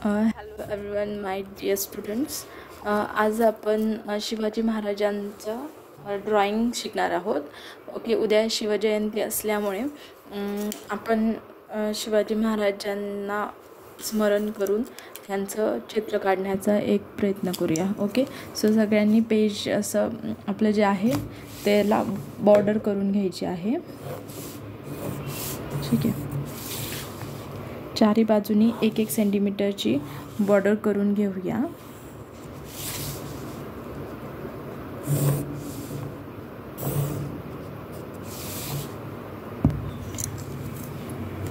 Hello everyone my dear students. आज आपण शिवाजी महाराजांचं ड्रॉइंग शिकणार आहोत. ओके, उद्या शिवजयंती असल्यामुळे आपण शिवाजी महाराजांना स्मरण करून त्यांचं चित्र काढण्याचा एक प्रयत्न करूया. ओके, सो सगळ्यांनी पेज असं आपलं जे आहे त्याला बॉर्डर करून घ्यायची आहे. ठीक आहे, चारी बाजूनी 1-1 सेंटीमीटरची बॉर्डर करून घेऊया.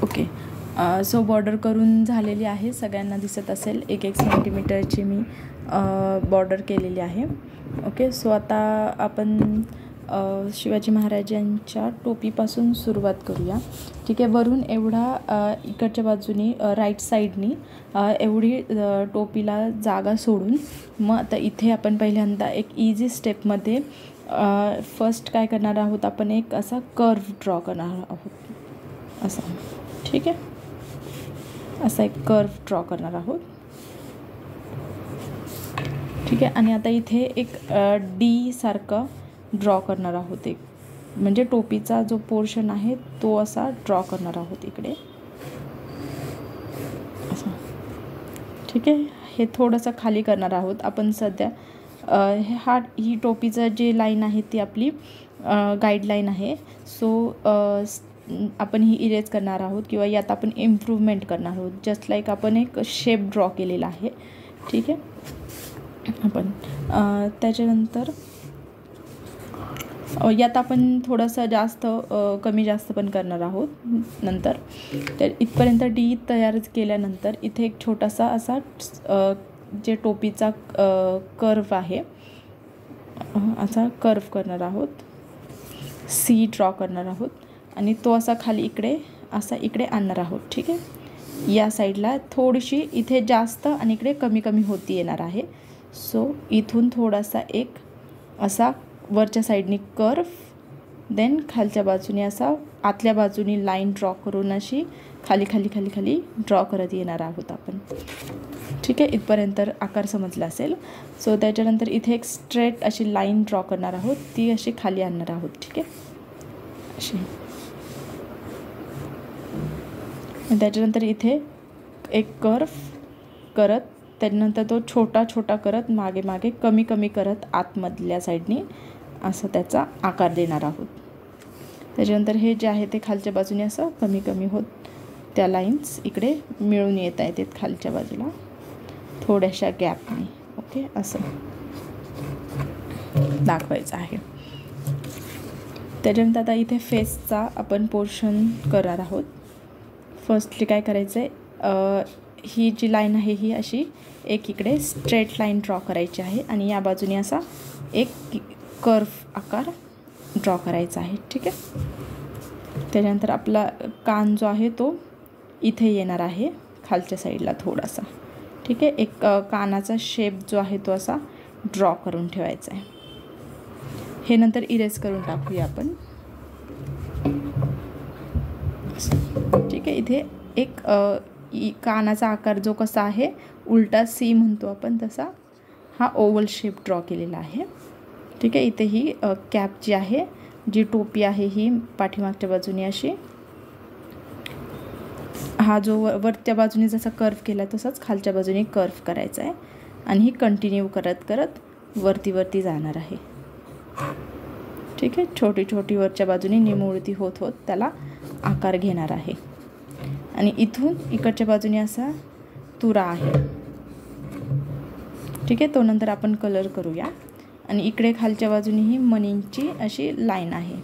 ओके, सो बॉर्डर करून झालेली आहे. सगळ्यांना दिसत असेल 1-1 सेंटीमीटरची मी बॉर्डर केलेली आहे. ओके, सो आता आपण शिवाजी महाराजांच्या टोपीपासून सुरुवात करूया. ठीक आहे, वरून एवढा इकडच्या बाजूनी राईट साईडनी एवढी टोपीला जागा सोडून मग आता इथे आपण पहिल्यांदा एक इझी स्टेपमध्ये फर्स्ट काय करणार आहोत, आपण एक असा कर्व ड्रॉ करणार आहोत. असा, ठीक आहे, असा एक कर्व ड्रॉ करणार आहोत. ठीक आहे, आणि आता इथे एक डी सारखं ड्रॉ करणार आहोत. एक म्हणजे टोपीचा जो पोर्शन आहे तो असा ड्रॉ करणार आहोत इकडे असं. ठीक आहे, हे थोडंसं खाली करणार आहोत आपण सध्या. ही टोपीचं जे लाईन आहे ती आपली गाईडलाईन आहे. सो आपण ही इरेज करणार आहोत किंवा यात आपण इम्प्रूव्हमेंट करणार आहोत. जस्ट लाईक आपण एक शेप ड्रॉ केलेला आहे. ठीक आहे, आपण त्याच्यानंतर यात आपण थोडंसं जास्त कमी जास्त पण करणार आहोत नंतर. तर इथपर्यंत डी तयार केल्यानंतर इथे एक छोटासा असा जे टोपीचा कर्व आहे असा कर्व करणार आहोत. सी ड्रॉ करणार आहोत आणि तो असा खाली इकडे असा इकडे आणणार आहोत. ठीक आहे, या साईडला थोडीशी इथे जास्त आणि इकडे कमी कमी होती येणार आहे. सो इथून थोडासा एक असा वरच्या साईडनी कर्व, देन खालच्या बाजूने असा आतल्या बाजूनी लाईन ड्रॉ करून अशी खाली खाली खाली खाली ड्रॉ करत येणार आहोत आपण. ठीक आहे, इथपर्यंत आकार समजला असेल. सो त्याच्यानंतर इथे एक स्ट्रेट अशी लाईन ड्रॉ करणार आहोत, ती अशी खाली आणणार आहोत. ठीक आहे, अशी. त्याच्यानंतर इथे एक कर्व करत त्यानंतर तो छोटा छोटा करत मागे मागे कमी कमी करत आतमधल्या साईडनी असं त्याचा आकार देणार आहोत. त्याच्यानंतर हे जे आहे ते खालच्या बाजूने असं कमी कमी होत त्या लाईन्स इकडे मिळून येत आहेत खालच्या बाजूला थोड्याशा गॅपने. ओके, असं दाखवायचं आहे. त्याच्यानंतर आता इथे फेसचा आपण पोर्शन करणार आहोत. फर्स्टली काय करायचं आहे, ही जी लाईन आहे ही अशी एक इकडे स्ट्रेट लाईन ड्रॉ करायची आहे आणि या बाजूने असा एक कर्व आकार ड्रॉ करायचा आहे. ठीक आहे, त्याच्यानंतर आपला कान जो आहे तो इथे येणार आहे खालच्या साईडला थोडासा. ठीक आहे, एक कानाचा शेप जो आहे तो असा ड्रॉ करून ठेवायचा आहे. हे नंतर इरेज करून टाकूया आपण. ठीक आहे, इथे एक कानाचा आकार जो कसा आहे उलटा सी म्हणतो आपण तसा हा ओव्हल शेप ड्रॉ केलेला आहे. ठीक आहे, इथे ही कॅप जी आहे, जी टोपी आहे ही पाठीमागच्या बाजूने अशी हा जो वरच्या बाजूने जसा कर्व केला तसाच खालच्या बाजूने कर्व करायचा आहे आणि ही कंटिन्यू करत करत वरती वरती जाणार आहे. ठीक आहे, छोटी छोटी वरच्या बाजूने निमुळती होत होत त्याला आकार घेणार आहे. आणि इथून इकडच्या बाजूने असा तुरा आहे. ठीक आहे, तो नंतर आपण कलर करूया. आणि इकडे खालच्या बाजूने ही मनींची अशी लाईन आहे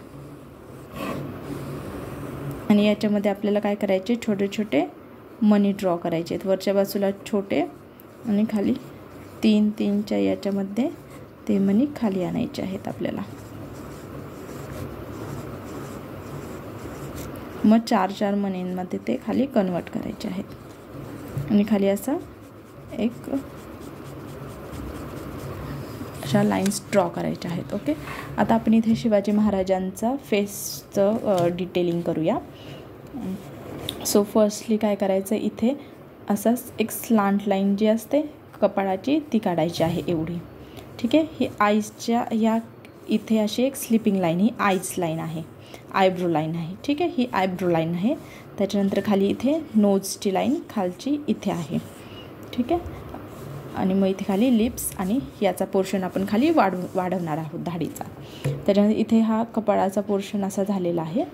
आणि याच्यामध्ये आपल्याला काय करायचे, छोटे छोटे मनी ड्रॉ करायचे आहेत. वरच्या बाजूला छोटे आणि खाली 3-3च्या याच्यामध्ये ते मनी खाली आणायचे आहेत आपल्याला. मग 4-4 मनींमध्ये ते खाली कन्वर्ट करायचे आहेत आणि खाली असा एक अशा लाईन्स ड्रॉ करायच्या आहेत. ओके, आता आपण इथे शिवाजी महाराजांचा फेसचं डिटेलिंग करूया. सो फर्स्टली काय करायचं, इथे असाच एक स्लांट लाईन जी असते कपाळाची ती काढायची आहे एवढी. ठीक आहे. ही आईजच्या ह्या इथे अशी एक स्लिपिंग लाईन, ही आईज लाईन आहे, आयब्रो लाईन आहे. ठीक आहे. ही आयब्रो लाईन आहे. त्याच्यानंतर खाली इथे नोजची लाईन खालची इथे आहे. ठीक आहे. आणि मग इथे खाली लिप्स आणि याचा पोर्शन आपण खाली वाढवणार आहोत दाढीचा. त्याच्यानंतर इथे हा कपाळाचा पोर्शन असा झालेला आहे.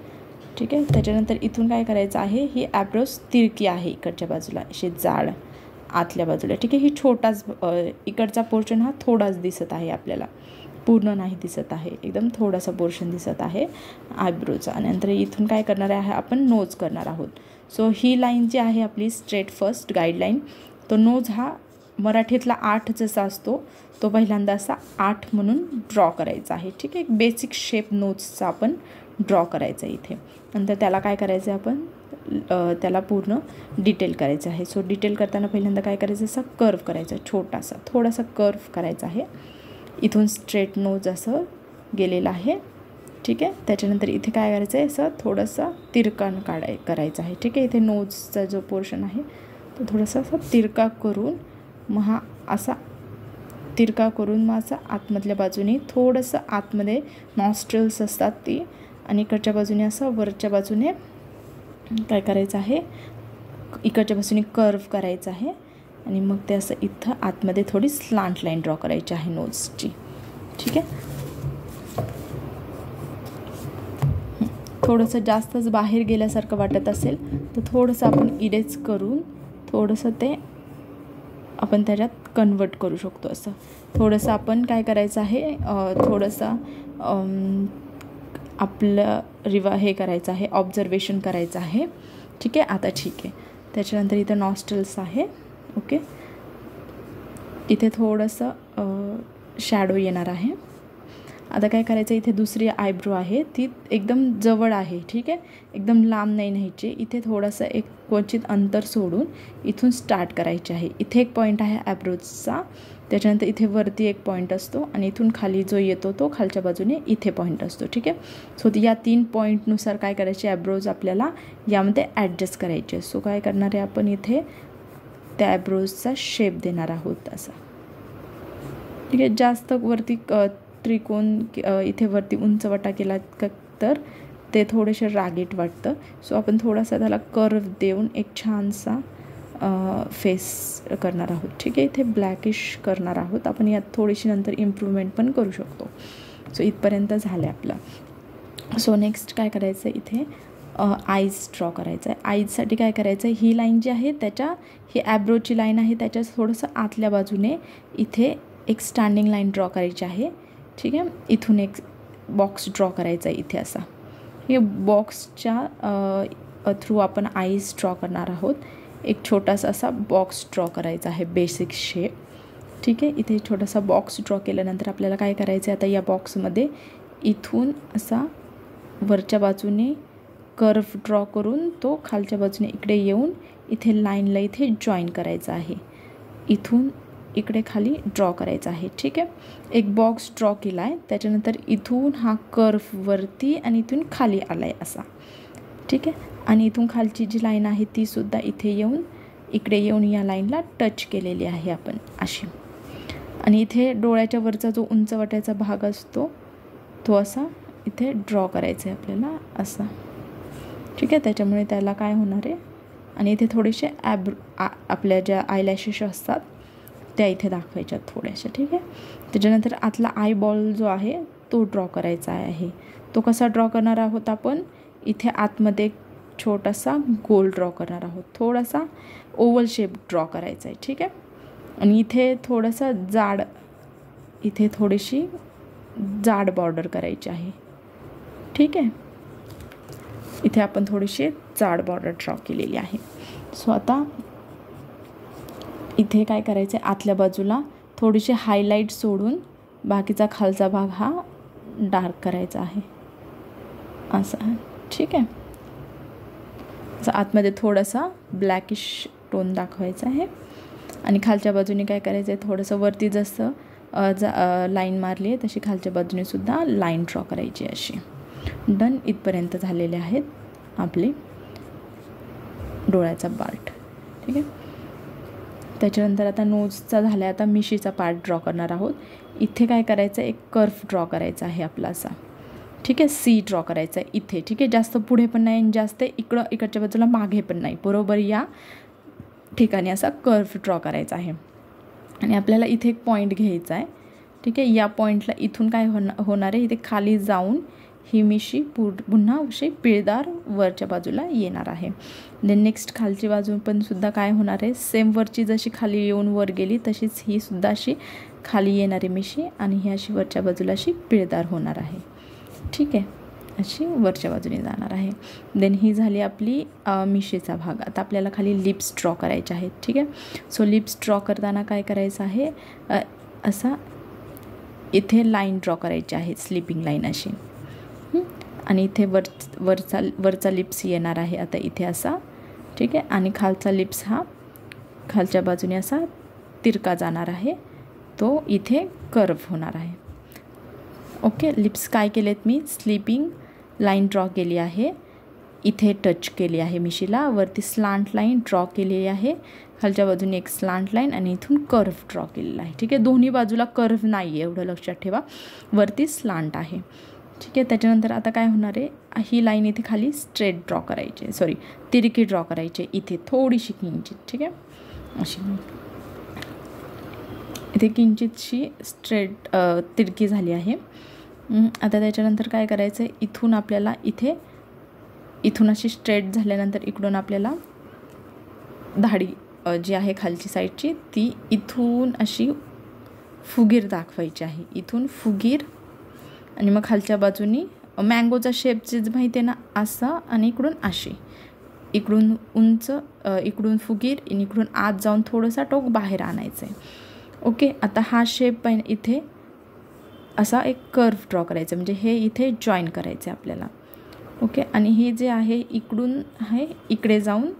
ठीक आहे. त्याच्यानंतर इथून काय करायचं आहे, ही ॲब्रोज तिरकी आहे इकडच्या बाजूला अशी जाड आतल्या बाजूला. ठीक आहे. ही छोटाच इकडचा पोर्शन हा थोडाच दिसत आहे आपल्याला, पूर्ण नाही दिसत आहे, एकदम थोडासा पोर्शन दिसत आहे आयब्रोचा. आणि नंतर इथून काय करणार आहे आपण, नोज करणार आहोत. सो ही लाईन जी आहे आपली स्ट्रेट फर्स्ट गाईडलाईन, तो नोज हा मराठीतला 8 जसा असतो तो पहिल्यांदा असा 8 म्हणून ड्रॉ करायचा आहे. ठीक आहे. एक बेसिक शेप नोजचा आपण ड्रॉ करायचा आहे इथे. नंतर त्याला काय करायचं आहे आपण, त्याला पूर्ण डिटेल करायचं आहे. सो डिटेल करताना पहिल्यांदा काय करायचं, असा कर्व करायचा, छोटासा थोडासा कर्व करायचा आहे. इथून स्ट्रेट नोज असं गेलेलं आहे. ठीक आहे. त्याच्यानंतर इथे काय करायचं आहे, असं थोडंसं तिरकान करायचं आहे. ठीक आहे. इथे नोजचा जो पोर्शन आहे तो थोडासा असा तिरका करून मग हा असा तिरका करून मग असा आतमधल्या बाजूने थोडंसं आतमध्ये नॉस्ट्रल्स असतात ती, आणि इकडच्या बाजूने असं वरच्या बाजूने काय करायचं आहे, इकडच्या बाजूने कर्व करायचं आहे. आणि मग ते असं इथं आतमध्ये थोडी स्लांट लाईन ड्रॉ करायची आहे नोजची. ठीक आहे. थोडंसं जास्तच बाहेर गेल्यासारखं वाटत असेल तर थोडंसं आपण इरेज करून थोडंसं ते आपण त्याच्यात कन्वर्ट करू शकतो. असं थोडंसं आपण काय करायचं आहे, थोडंसं आपलं हे करायचं आहे, ऑब्झर्वेशन करायचं आहे. ठीक आहे. आता ठीक आहे. त्याच्यानंतर इथं नॉस्ट्रल्स आहे. ओके. इथे थोडंसं शॅडो येणार आहे. आता काय करायचं, इथे दुसरी आयब्रो आहे ती एकदम जवळ आहे. ठीक आहे. एकदम लांब नाही न्यायची. इथे थोडंसं एक क्वचित अंतर सोडून इथून स्टार्ट करायचे आहे. इथे एक पॉईंट आहे ॲब्रोजचा, त्याच्यानंतर इथे वरती एक पॉईंट असतो आणि इथून खाली जो येतो तो खालच्या बाजूने इथे पॉईंट असतो. ठीक आहे. सो या 3 पॉईंटनुसार काय करायचे, ॲब्रोज आपल्याला यामध्ये ॲडजस्ट करायचे. सो काय करणार आहे आपण, इथे त्या ॲब्रोजचा शेप देणार आहोत असा. ठीक आहे. जास्त वरती त्रिकोण इथे वरती उंचवटा केला तर ते थोडेसे रागीट वाटतं. सो आपण थोडासा त्याला कर्व देऊन एक छानसा फेस करणार आहोत. ठीक आहे. इथे ब्लॅकिश करणार आहोत आपण, यात थोडीशी नंतर इम्प्रूव्हमेंट पण करू शकतो. सो इथपर्यंत झालं आपलं. सो नेक्स्ट काय करायचं, इथे आईज ड्रॉ करायचं आहे. आईजसाठी काय करायचं आहे, ही लाईन जी आहे ही ॲब्रोची लाईन आहे, त्याच्या थोडंसं आतल्या बाजूने इथे एक स्टँडिंग लाईन ड्रॉ करायची आहे. ठीक आहे. इथून एक बॉक्स ड्रॉ करायचा आहे इथे असा. हे बॉक्सच्या थ्रू आपण आईज ड्रॉ करणार आहोत. एक छोटासा असा बॉक्स ड्रॉ करायचा आहे, बेसिक शेप. ठीक आहे. इथे छोटासा बॉक्स ड्रॉ केल्यानंतर आपल्याला काय करायचं आहे, आता या बॉक्समध्ये इथून असा वरच्या बाजूने कर्व ड्रॉ करून तो खालच्या बाजूने इकडे येऊन इथे लाईनला इथे जॉईन करायचा आहे. इथून इकडे खाली ड्रॉ करायचा आहे. ठीक आहे. एक बॉक्स ड्रॉ केला आहे. त्याच्यानंतर इथून हा कर्व वरती आणि इथून खाली आला आहे असा. ठीक आहे. आणि इथून खालची जी लाईन आहे ती सुद्धा इथे येऊन इकडे येऊन या लाईनला टच केलेली आहे आपण अशी. आणि इथे डोळ्याच्या वरचा जो उंचवट्याचा भाग असतो तो असा इथे ड्रॉ करायचा आहे आपल्याला असा. ठीक आहे. त्याच्यामुळे त्याला काय होणार आहे, आणि इथे थोडेसे आपल्या ज्या आयलॅशेस असतात त्या इथे दाखवायच्या थोड्याशा. ठीक आहे. त्याच्यानंतर आतला आयबॉल जो आहे तो ड्रॉ करायचा आहे. तो कसा ड्रॉ करणार आहोत आपण, इथे आतमध्ये एक छोटासा गोल ड्रॉ करणार आहोत, थोडासा ओव्हल शेप ड्रॉ करायचा आहे. ठीक आहे. आणि इथे थोडंसं जाड, इथे थोडीशी जाड बॉर्डर करायची आहे. ठीक आहे. इथे आपण थोडीशी जाड बॉर्डर ड्रॉ केलेली आहे. सो आता इथे काय करायचं आहे, आतल्या बाजूला थोडीशी हायलाईट सोडून बाकीचा खालचा भाग हा डार्क करायचा आहे असा. ठीक आहे. असं आतमध्ये थोडासा ब्लॅकिश टोन दाखवायचा आहे. आणि खालच्या बाजूने काय करायचं आहे, थोडंसं वरती जसं लाईन मारली आहे तशी खालच्या बाजूने सुद्धा लाईन ड्रॉ करायची अशी. डन. इथपर्यंत झालेले आहेत आपले डोळ्याचा पार्ट. ठीक आहे. त्याच्यानंतर आता नोजचा झाला आहे, आता मिशीचा पार्ट ड्रॉ करणार आहोत. इथे काय करायचं, एक कर्व ड्रॉ करायचा आहे आपला असा, ठीक आहे. सी ड्रॉ करायचा आहे इथे, ठीक आहे. जास्त पुढे पण नाही आणि जास्त इकडच्या बाजूला मागे पण नाही, बरोबर या ठिकाणी असा कर्व ड्रॉ करायचा आहे. आणि आपल्याला इथे एक पॉईंट घ्यायचा आहे, ठीक आहे. या पॉईंटला इथून काय होणार आहे, इथे खाली जाऊन ही मिशी पुन्हा अशी पिळदार वरच्या बाजूला येणार आहे. देन नेक्स्ट खालची बाजू पण सुद्धा काय होणार आहे, सेम वरची जशी खाली येऊन वर गेली तशीच ही सुद्धा अशी खाली येणारी मिशी आणि ही अशी वरच्या बाजूला अशी पिळदार होणार आहे, ठीक आहे. अशी वरच्या बाजूने जाणार आहे. देन ही झाली आपली मिशीचा भाग. आता आपल्याला खाली लिप्स ड्रॉ करायचे आहेत, ठीक आहे. सो लिप्स ड्रॉ करताना काय करायचं आहे, असा इथे लाईन ड्रॉ करायची आहे, स्लिपिंग लाईन अशी. आणि इथे वरचा लिप्स येणार आहे आता इथे असा, ठीक आहे. आणि खालचा लिप्स हा खालच्या बाजूने असा तिरका जाणार आहे, तो इथे कर्व होणार आहे. ओके. लिप्स काय केलेत मी, स्लिपिंग लाईन ड्रॉ केली आहे, इथे टच केली आहे मिशीला, वरती स्लांट लाईन ड्रॉ केलेली आहे, खालच्या बाजूने एक स्लांट लाईन आणि इथून कर्व ड्रॉ केलेला आहे, ठीक आहे. दोन्ही बाजूला कर्व नाही आहे एवढं लक्षात ठेवा, वरती स्लांट आहे, ठीक आहे. त्याच्यानंतर आता काय होणार आहे, ही लाईन इथे खाली स्ट्रेट ड्रॉ करायची, सॉरी तिरकी ड्रॉ करायची इथे थोडीशी किंचित, ठीक आहे. अशी इथे किंचितशी स्ट्रेट तिरकी झाली आहे. आता त्याच्यानंतर काय करायचं आहे, इथून आपल्याला इथून अशी स्ट्रेट झाल्यानंतर इकडून आपल्याला धाडी जी आहे खालची साईडची ती इथून अशी फुगीर दाखवायची आहे, इथून फुगीर आणि मग खालच्या बाजूनी मँगोचा शेप जे माहिती आहे ना असा, आणि इकडून अशी, इकडून उंच, इकडून फुगीर आणि इकडून आत जाऊन थोडंसा टोक बाहेर आणायचं आहे. ओके. आता हा शेप पण इथे असा एक कर्व ड्रॉ करायचा, म्हणजे हे इथे जॉईन करायचं आहे आपल्याला. ओके. आणि हे जे आहे इकडून आहे इकडे जाऊन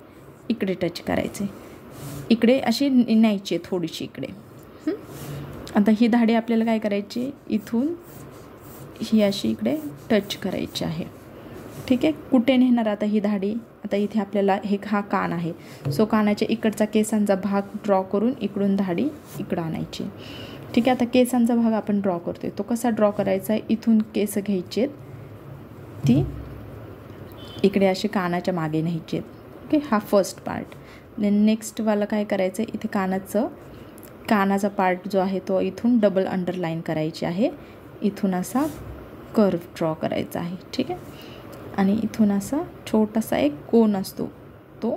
इकडे टच करायचे, इकडे अशी न्यायची थोडीशी इकडे. आता ही धाडी आपल्याला काय करायची, इथून ही अशी इकडे टच करायची आहे, ठीक आहे. कुठे नेणार आता ही धाडी, आता इथे आपल्याला हा कान आहे, सो कानाच्या इकडचा केसांचा भाग ड्रॉ करून इकडून धाडी इकडं आणायची, ठीक आहे. आता केसांचा भाग आपण ड्रॉ करतोय, तो कसा ड्रॉ करायचा आहे, इथून केस घ्यायचे ती इकडे अशी कानाच्या मागे न्यायची आहेत, ओके. हा फर्स्ट पार्ट. देन नेक्स्टवाला काय करायचं आहे, इथे कानाचा पार्ट जो आहे तो इथून डबल अंडरलाईन करायची आहे, इथून असा कर्व ड्रॉ करायचा आहे, ठीक आहे. आणि इथून असा छोटासा एक कोन असतो, तो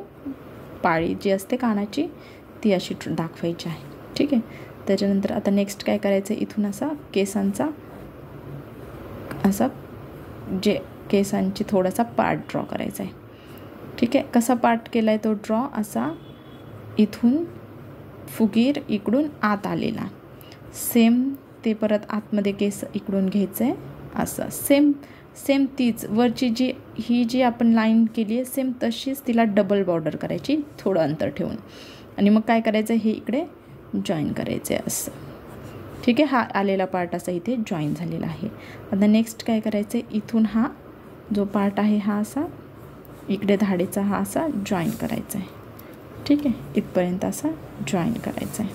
पाळी जी असते कानाची ती अशी दाखवायची आहे, ठीक आहे. त्याच्यानंतर आता नेक्स्ट काय करायचं, इथून असा केसांचा असा केसांची थोडासा पार्ट ड्रॉ करायचा आहे, ठीक आहे. कसा पार्ट केला आहे तो ड्रॉ, असा इथून फुगीर इकडून आत आलेला, सेम ते परत आतमध्ये केस इकडून घ्यायचं आहे असं, सेम तीच वरची जी आपण लाईन केली आहे सेम तशीच तिला डबल बॉर्डर करायची थोडं अंतर ठेवून, आणि मग काय करायचं, हे इकडे जॉईन करायचं आहे असं, ठीक आहे. हा आलेला पार्ट असा इथे जॉईन झालेला आहे. आता नेक्स्ट काय करायचं आहे, इथून हा जो पार्ट आहे हा असा इकडे धाडीचा हा असा जॉईन करायचा आहे, ठीक आहे. इथपर्यंत असा जॉईन करायचा आहे.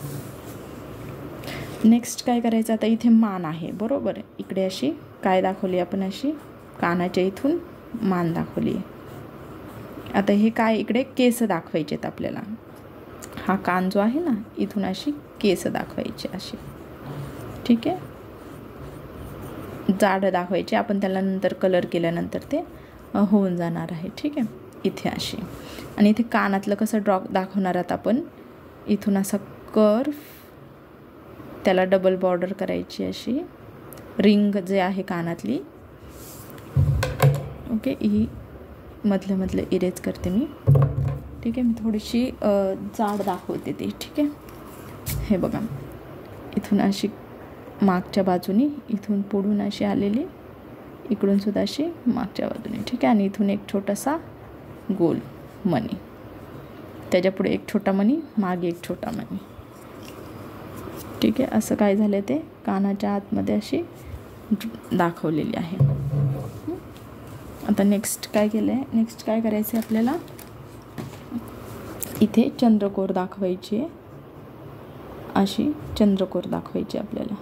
नेक्स्ट काय करायचं, आता इथे मान आहे, बरोबर आहे. इकडे अशी काय दाखवली आपण, अशी कानाच्या इथून मान दाखवली आहे. आता हे काय इकडे केस दाखवायचे आहेत आपल्याला, हा कान जो आहे ना इथून अशी केस दाखवायची अशी, ठीक आहे. जाड दाखवायचे, आपण त्याला नंतर कलर केल्यानंतर ते होऊन जाणार आहे, ठीक आहे. इथे अशी, आणि इथे कानातलं कसं दाखवणार आहात आपण, इथून असा कर्व, त्याला डबल बॉर्डर करायची अशी रिंग जे आहे कानातली, ओके. ही मधले इरेज करते मी, ठीक आहे. मी थोडीशी जाड दाखवते ते, ठीक आहे. हे बघा, इथून अशी मागच्या बाजूने, इथून पुढून अशी आलेली, इकडून सुद्धा अशी मागच्या बाजूने, ठीक आहे. आणि इथून एक छोटासा गोल मणी, त्याच्या पुढे एक छोटा मणी, मागे एक छोटा मणी, ठीक आहे. असं काय झालं ते कानाच्या आतमध्ये अशी दाखवलेली आहे. आता नेक्स्ट काय केलं आहे, नेक्स्ट काय करायचं आहे आपल्याला, इथे चंद्रकोर दाखवायची आहे, अशी चंद्रकोर दाखवायची आपल्याला.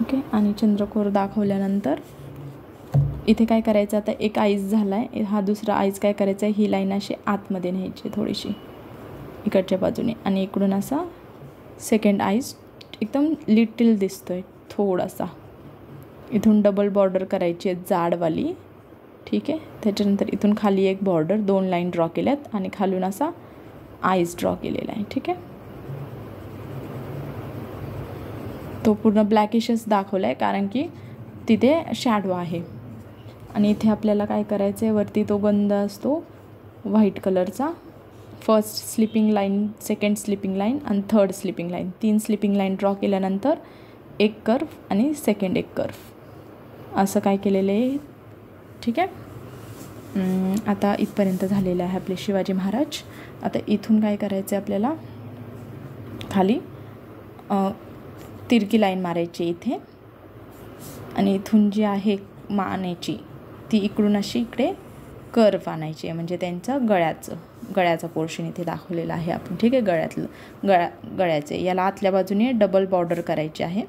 ओके, आणि चंद्रकोर दाखवल्यानंतर इथे काय करायचं, आता एक आईज झाला आहे, हा दुसरा आईज काय करायचा आहे, ही लाईन अशी आतमध्ये न्यायची थोडीशी इकडच्या बाजूने, आणि इकडून असा सेकंड आईज एकदम लिटिल दिसतो आहे थोडासा. इथून डबल बॉर्डर करायची आहे जाडवाली. ठीक आहे, त्याच्यानंतर इथून खाली एक बॉर्डर, 2 लाईन ड्रॉ केल्यात आणि खालून असा आईज ड्रॉ केलेला आहे. ठीक आहे, तो पूर्ण ब्लॅकिशच दाखवला आहे कारण की तिथे शॅडो आहे. आणि इथे आपल्याला काय करायचं आहे, वरती तो गंध असतो व्हाईट कलरचा, first slipping line, second slipping line आणि third slipping line, 3 slipping line draw केल्यानंतर एक कर्व आणि सेकंड एक कर्व असं काय केलेलं आहे. ठीक आहे, आता इथपर्यंत झालेलं आहे आपले शिवाजी महाराज. आता इथून काय करायचं आहे आपल्याला, खाली तिरकी लाईन मारायची इथे, आणि इथून जी आहे मानेची ती इकडून अशी इकडे कर्व आणायची आहे, म्हणजे त्यांचं गळ्याचा पोर्शन इथे दाखवलेला आहे आपण. ठीक आहे, गळ्याचे याला आतल्या बाजूने डबल बॉर्डर करायची आहे,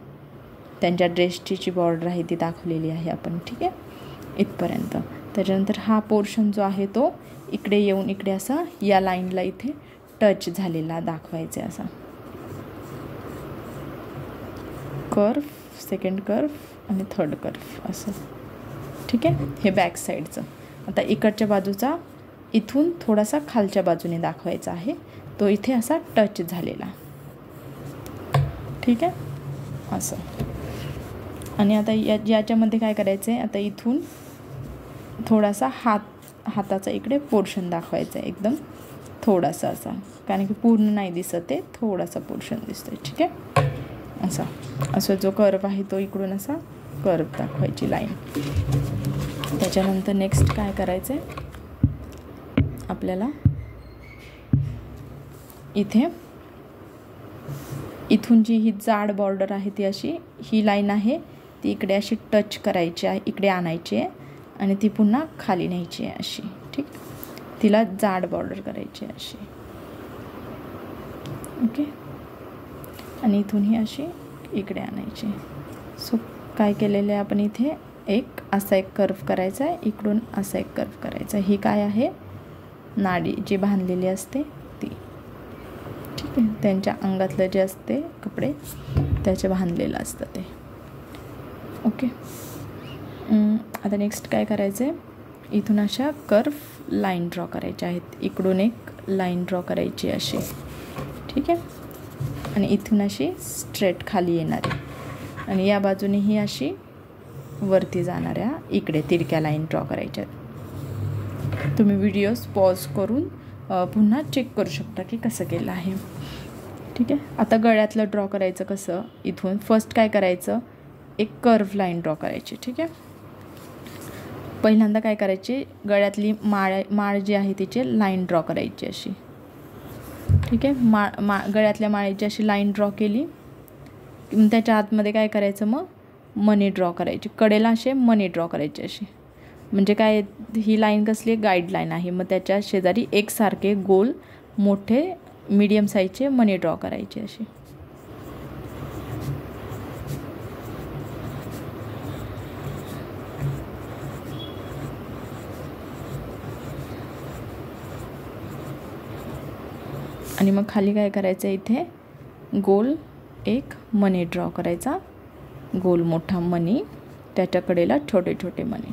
त्यांच्या ड्रेसची जी बॉर्डर आहे ती दाखवलेली आहे आपण. ठीक आहे, इथपर्यंत. त्याच्यानंतर हा पोर्शन जो आहे तो इकडे येऊन इकडे असा या लाईनला इथे टच झालेला दाखवायचा असा कर्व, सेकंड कर्व आणि थर्ड कर्व असं. ठीक आहे, हे बॅक साईडचं. आता इकडच्या बाजूचा इथून थोडासा खालच्या बाजूने दाखवायचा आहे, तो इथे असा टच झालेला. ठीक आहे, असं. आणि आता याच्यामध्ये काय करायचं आहे, आता इथून थोडासा हाताचा इकडे पोर्शन दाखवायचा आहे, एकदम थोडासा असा, कारण की पूर्ण नाही दिसत आहे, थोडासा पोर्शन दिसतो आहे. ठीक आहे, असा जो कर्व आहे तो इकडून असा कर्व दाखवायची लाईन. त्याच्यानंतर नेक्स्ट काय करायचं आहे आपल्याला, इथून जी ही जाड बॉर्डर आहे ती अशी, ही लाईन आहे ती इकडे अशी टच करायची आहे, इकडे आणायची आहे आणि ती पुन्हा खाली न्यायची आहे अशी. ठीक, तिला जाड बॉर्डर करायची आहे अशी. ओके, आणि इथून ही अशी इकडे आणायची. सो काय केलेलं आहे आपण इथे, एक असा एक कर्व करायचा आहे, इकडून असा एक कर्व करायचा आहे. ही काय आहे, नाडी जी बांधलेली असते ती. ठीक आहे, त्यांच्या अंगातलं जे असते कपडे त्याचे बांधलेलं असतं ते. ओके, आता नेक्स्ट काय करायचं आहे, इथून अशा कर्व लाईन ड्रॉ करायच्या आहेत, इकडून एक लाईन ड्रॉ करायची अशी. ठीक आहे, आणि इथून अशी स्ट्रेट खाली येणारी, आणि या बाजूने ही अशी वरती जाणाऱ्या इकडे तिरक्या लाईन ड्रॉ करायच्या. तुम्ही व्हिडिओज पॉज करून पुन्हा चेक करू शकता की कसं केलं आहे. ठीक आहे, आता गळ्यातलं ड्रॉ करायचं कसं, इथून फर्स्ट काय करायचं, एक कर्व लाईन ड्रॉ करायची. ठीक आहे, पहिल्यांदा काय करायची, गळ्यातली माळ जी आहे तिची लाईन ड्रॉ करायची अशी. ठीक आहे, गळ्यातल्या माळेची अशी लाईन ड्रॉ केली, त्याच्या आतमध्ये काय करायचं, मग मनी ड्रॉ करायची, कडेला असे मनी ड्रॉ करायचे अशी. म्हणजे काय, ही लाईन कसली गाईडलाईन आहे, मग त्याच्या शेजारी एकसारखे गोल मोठे मीडियम साईजचे मनी ड्रॉ करायचे असे. आणि मग खाली काय करायचं, इथे गोल एक मनी ड्रॉ करायचा, गोल मोठा मनी, त्याच्या कडेला छोटे छोटे मनी.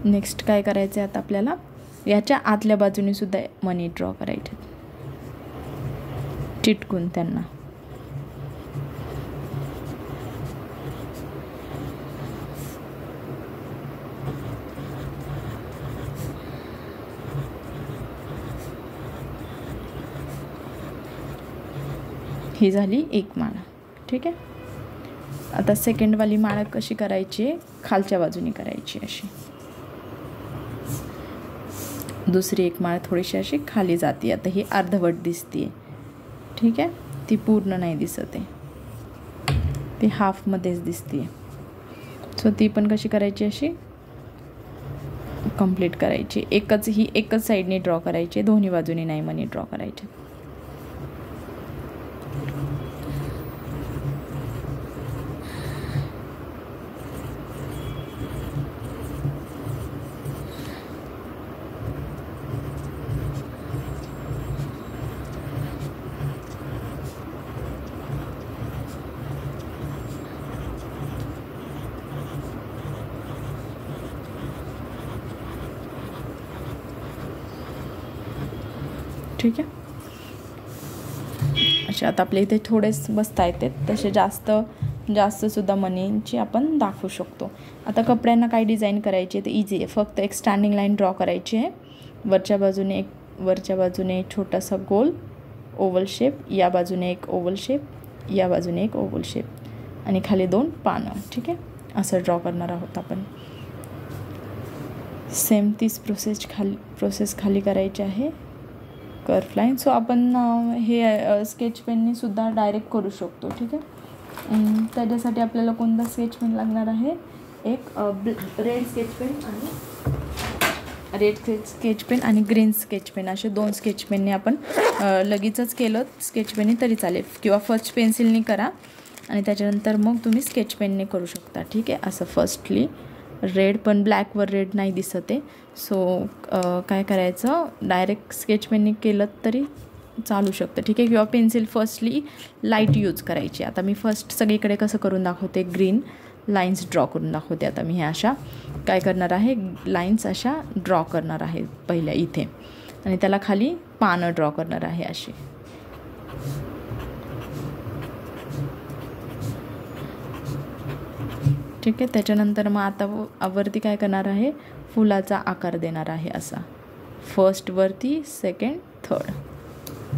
नेक्स्ट काय करायचं आहे, आता आपल्याला याच्या आतल्या बाजूने सुद्धा मनी ड्रॉ करायचे चिटकून त्यांना. ही झाली एक माळ. ठीक आहे, आता सेकंडवाली माळ कशी करायची आहे, खालच्या बाजूने करायची अशी. दुसरी एक माळ थोडीशी अशी खाली जाते, आता ही अर्धवट दिसते. ठीक आहे, ती पूर्ण नाही दिसत आहे, ती हाफमध्येच दिसते. सो ती पण कशी करायची, अशी कंप्लीट करायची. एकच साईडने ड्रॉ करायची, दोन्ही बाजूने नाही मनी ड्रॉ करायचे. ठीक आहे. असे आता आपल्या इथे थोडेच बसता येते, तसे जास्तसुद्धा मनीची आपण दाखवू शकतो. आता कपड्यांना काय डिझाईन करायची ते इझी आहे. फक्त एक स्टँडिंग लाईन ड्रॉ करायची आहे. वरच्या बाजूने एक छोटासा गोल ओव्हल शेप, या बाजूने एक ओव्हल शेप, या बाजूने एक ओव्हल शेप आणि खाली 2 पानं. ठीक आहे, असं ड्रॉ करणार आहोत आपण. सेम तीच प्रोसेस खाली करायची आहे. Curve line. सो आपण हे स्केच पेनने सुद्धा डायरेक्ट करू शकतो. ठीक आहे. त्याच्यासाठी आपल्याला कोणता स्केच पेन लागणार आहे? एक रेड स्केच पेन आणि ग्रीन स्केच पेन, असे 2 स्केच पेनने आपण लगेचच केलं स्केच पेनने तरी चालेल, किंवा फर्स्ट पेन्सिलने करा आणि त्याच्यानंतर मग तुम्ही स्केच पेनने करू शकता. ठीक आहे. असं फर्स्टली रेड, पण ब्लॅकवर रेड नाही दिसत आहे. सो काय करायचं, डायरेक्ट स्केच पेनने केलं तरी चालू शकतं. ठीक आहे. किंवा पेन्सिल फर्स्टली लाईट यूज करायची. आता मी फर्स्ट सगळीकडे कसं करून दाखवते, ग्रीन लाईन्स ड्रॉ करून दाखवते. आता मी हे अशा काय करणार आहे, लाईन्स अशा ड्रॉ करणार आहे पहिल्या इथे, आणि त्याला खाली पानं ड्रॉ करणार आहे अशी. ठीक आहे. त्याच्यानंतर मग आता वरती काय करणार आहे, फुलाचा आकार देणार आहे असा. फर्स्ट वरती, सेकंड, थर्ड.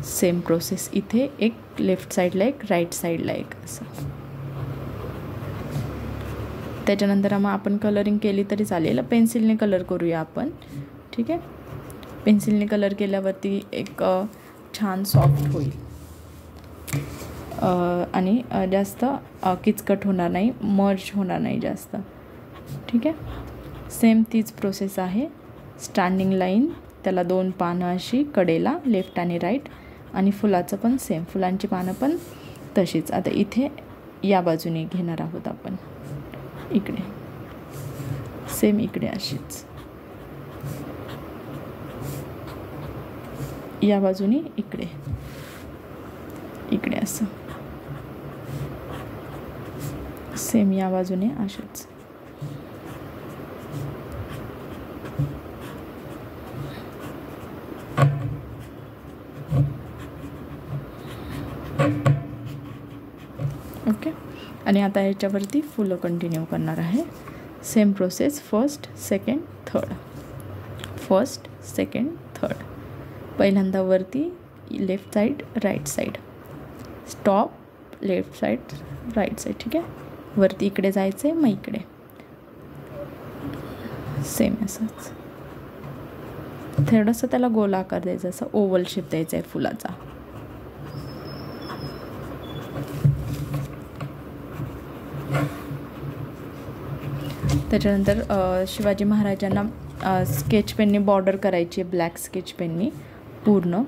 सेम प्रोसेस इथे, एक लेफ्ट साईडला एक, राईट साईडला एक, असं. त्याच्यानंतर मग आपण कलरिंग केली तरी चालेल. पेन्सिलने कलर करूया आपण. ठीक आहे. पेन्सिलने कलर केल्यावरती एक छान सॉफ्ट होईल आणि जास्त किचकट होणार नाही, मर्ज होणार नाही जास्त. ठीक आहे. सेम तीच प्रोसेस आहे. स्टँडिंग लाईन, त्याला 2 पानं अशी कडेला, लेफ्ट आणि राईट, आणि फुलाचं पण सेम, फुलांची पानं पण तशीच. आता इथे या बाजूने घेणार आहोत आपण, इकडे सेम, इकडे अशीच, या बाजूने इकडे असं, सेम या बाजूने अशाच. ओके. आणि आता ह्याच्यावरती फुलं कंटिन्यू करणार आहे. Same process, first, second, third, first, second, third. पहिल्यांदा वरती, left side, right side, stop, left side, right side. ठीक आहे. वरती इकडे जायचं आहे, मग इकडे सेम असंच. थोडंसं त्याला गोल आकार द्यायचा, असं ओव्हल शेप द्यायचा आहे फुलाचा. त्याच्यानंतर शिवाजी महाराजांना स्केच पेनने बॉर्डर करायची, ब्लॅक स्केच पेनने पूर्ण,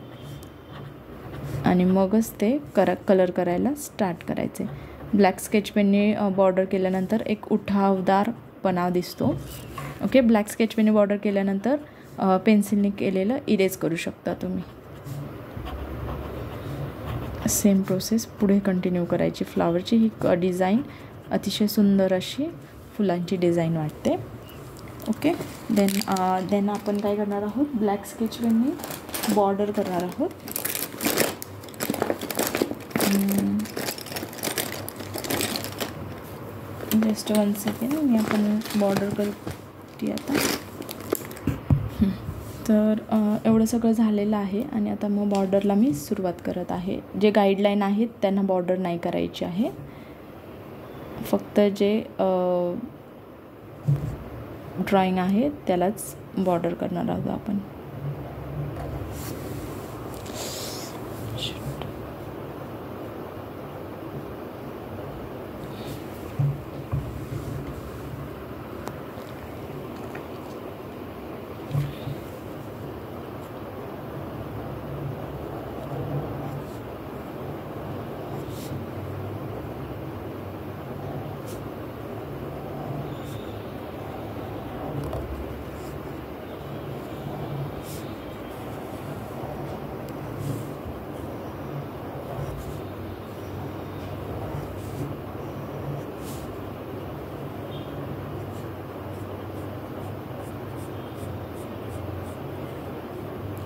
आणि मगच ते कलर करायला स्टार्ट करायचे. ब्लॅक स्केच पेनने बॉर्डर केल्यानंतर एक उठावदारपणा दिसतो. ओके. ब्लॅक स्केच पेनने बॉर्डर केल्यानंतर पेन्सिलने केलेलं इरेज करू शकता तुम्ही. सेम प्रोसेस पुढे कंटिन्यू करायची. फ्लावरची ही डिझाईन अतिशय सुंदर अशी फुलांची डिझाईन वाटते. ओके. देन आपण काय करणार आहोत, ब्लॅक स्केच पेनने बॉर्डर करणार आहोत. जस्ट 1 सेकंड, मी आपण बॉर्डर करते आता. तर एवढं सगळं झालेलं आहे आणि आता मग बॉर्डरला मी सुरुवात करत आहे. जे गाईडलाईन आहेत त्यांना बॉर्डर नाही करायची आहे, फक्त जे ड्रॉइंग आहे त्यालाच बॉर्डर करणार आहोत आपण.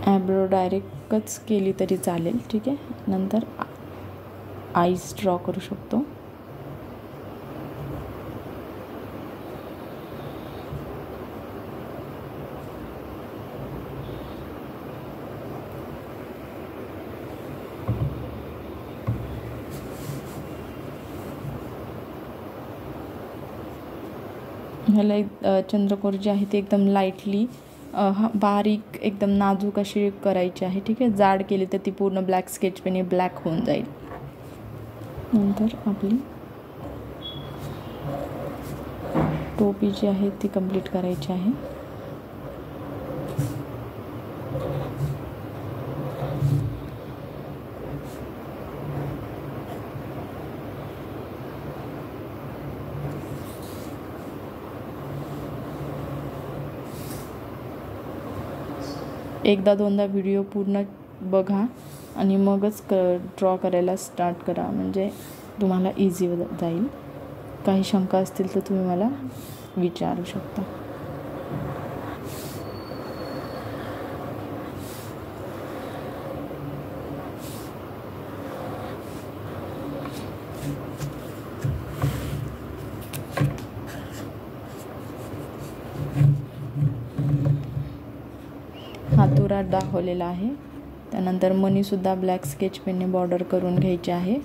ॲब्रो डायरेक्टच केली तरी चालेल, ठीक आहे. नंतर आईज ड्रॉ करू शकतो. ह्याला चंद्रकोर जे आहे ते एकदम लाईटली बारीक एकदम नाजूक अशी करायची आहे, ठीक आहे. जाड केली तर ती पूर्ण ब्लॅक स्केच पेनने ब्लॅक होऊन जाईल. नंतर आपली टोपी जी आहे ती कंप्लीट करायची आहे. एकदा दोनदा व्हिडिओ पूर्ण बघा आणि मगच ड्रॉ करायला स्टार्ट करा, म्हणजे तुम्हाला इझी जाईल. काही शंका असतील तर तुम्ही मला विचारू शकता. हातोरा दाखवलेला आहे. त्यानंतर मनीसुद्धा ब्लॅक स्केच पेनने बॉर्डर करून घ्यायची आहे.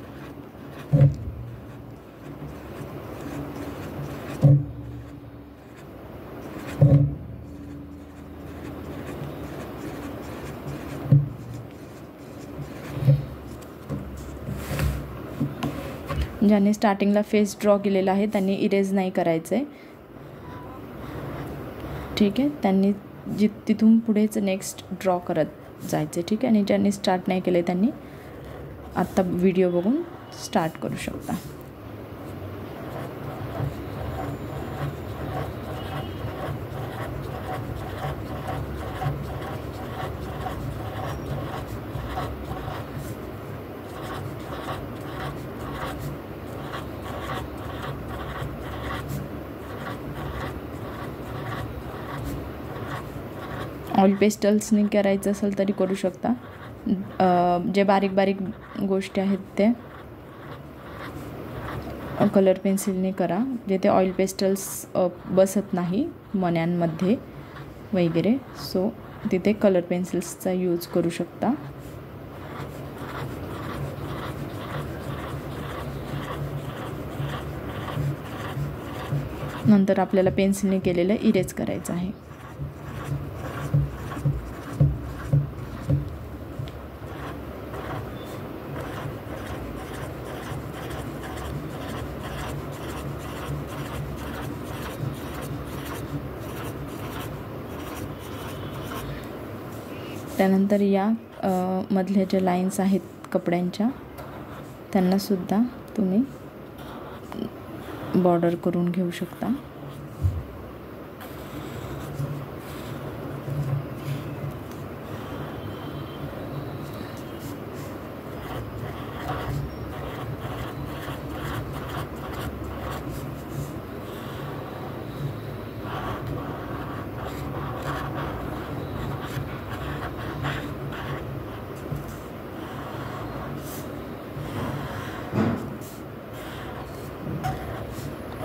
ज्याने स्टार्टिंगला फेस ड्रॉ केलेला आहे त्यांनी इरेज नाही करायचं आहे, ठीक आहे. त्यांनी तिथून पुढेच नेक्स्ट ड्रॉ करत जायचं, ठीक आहे. आणि ज्यांनी स्टार्ट नाही केलं त्यांनी आत्ता व्हिडिओ बघून स्टार्ट करू शकता. ऑइल पेस्टल्सनी करायचं असेल तरी करू शकता. जे बारीक बारीक गोष्टी आहेत ते कलर पेन्सिलने करा, जेथे ऑइल पेस्टल्स बसत नाही मण्यांमध्ये वगैरे, सो तिथे कलर पेन्सिल्सचा यूज करू शकता. नंतर आपल्याला पेन्सिलने केलेलं इरेज करायचं आहे. त्यानंतर या मधल्या ज्या लाईन्स आहेत कपड्यांच्या त्यांनासुद्धा तुम्ही बॉर्डर करून घेऊ शकता.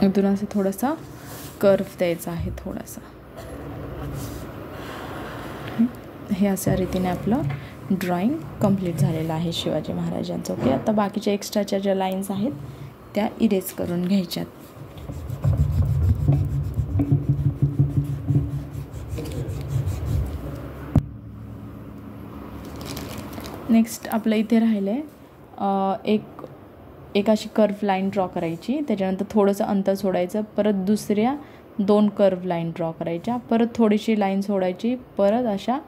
इथून असं थोडासा कर्व द्यायचा आहे थोडासा. हे अशा रीतीने आपलं ड्रॉइंग कंप्लीट झालेलं आहे शिवाजी महाराजांचं. ओके, आता बाकीच्या एक्स्ट्राच्या ज्या लाईन्स आहेत त्या इरेज करून घ्यायच्यात. नेक्स्ट आपलं इथे राहिलं आहे एक अशी कर्व लाईन ड्रॉ करायची, त्याच्यानंतर थोडंसं अंतर सोडायचं, परत दुसऱ्या 2 कर्व लाईन ड्रॉ करायच्या, परत थोडीशी लाईन सोडायची, परत अशा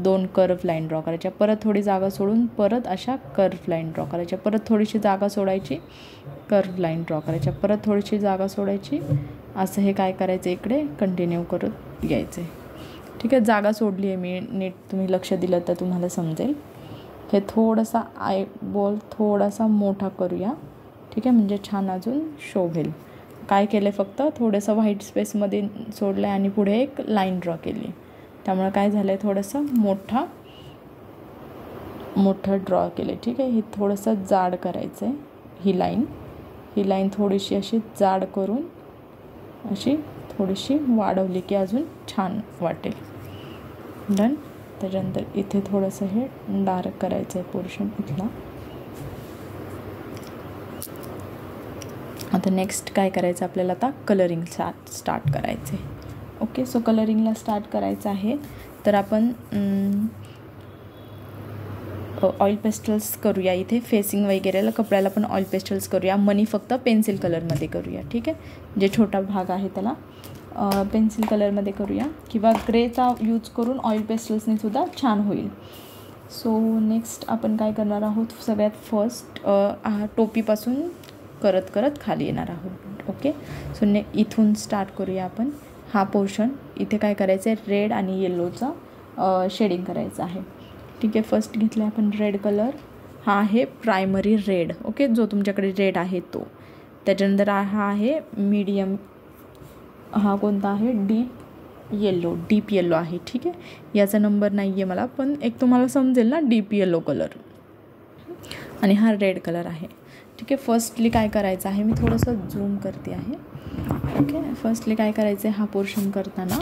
2 कर्व लाईन ड्रॉ करायच्या, परत थोडी जागा सोडून परत अशा कर्व लाईन ड्रॉ करायच्या, परत थोडीशी जागा सोडायची, कर्व लाईन ड्रॉ करायच्या, परत थोडीशी जागा सोडायची. असं हे काय करायचं इकडे कंटिन्यू करत घ्यायचं आहे. ठीक आहे, जागा सोडली आहे मी, नीट तुम्ही लक्ष दिलं तर तुम्हाला समजेल. हे थोडासा आयबॉल थोडासा मोठा करूया. ठीक आहे, म्हणजे छान अजून शोभेल. काय केलं फक्त थोडंसं व्हाईट स्पेसमध्ये सोडलं आहे आणि पुढे एक लाईन ड्रॉ केली, त्यामुळे काय झालं आहे थोडंसं मोठं ड्रॉ केलं. ठीक आहे, हे थोडंसं जाड करायचं आहे. ही लाईन थोडीशी अशी जाड करून अशी थोडीशी वाढवली की अजून छान वाटेल. डन. त्याच्यानंतर इथे थोडंसं हे डार्क करायचं आहे पोर्शन इथला. आता नेक्स्ट काय करायचं आपल्याला, आता कलरिंग स्टार्ट करायचं आहे. ओके, सो कलरिंगला स्टार्ट करायचं आहे. तर आपण ऑइल पेस्टल्स करूया. इथे फेसिंग वगैरेला कपड्याला पण ऑइल पेस्टल्स करूया. मनी फक्त पेन्सिल कलरमध्ये करूया. ठीक आहे, जे छोटा भाग आहे त्याला पेन्सिल कलरमध्ये करूया, किंवा ग्रेचा यूज करून ऑइल पेस्टल्सने सुद्धा छान होईल. सो नेक्स्ट आपण काय करणार आहोत, सगळ्यात फर्स्ट टोपीपासून करत खाली येणार आहोत. ओके, सो इथून स्टार्ट करूया आपण. हा पोर्शन इथे काय करायचं आहे, रेड आणि येल्लोचा शेडिंग करायचं आहे. ठीक आहे, फर्स्ट घेतला आहे आपण रेड कलर. हा आहे प्रायमरी रेड. ओके, जो तुमच्याकडे रेड आहे तो. त्याच्यानंतर हा आहे मीडियम. हा कोणता आहे, डीप येल्लो आहे. ठीक आहे, याचा नंबर नाही आहे मला, पण एक तुम्हाला समजेल ना, डीप येल्लो कलर. आणि हा रेड कलर आहे. ठीक आहे, फर्स्टली काय करायचं आहे, मी थोडंसं झूम करते आहे. ओके, फर्स्टली काय करायचं आहे, हा पोर्शन करताना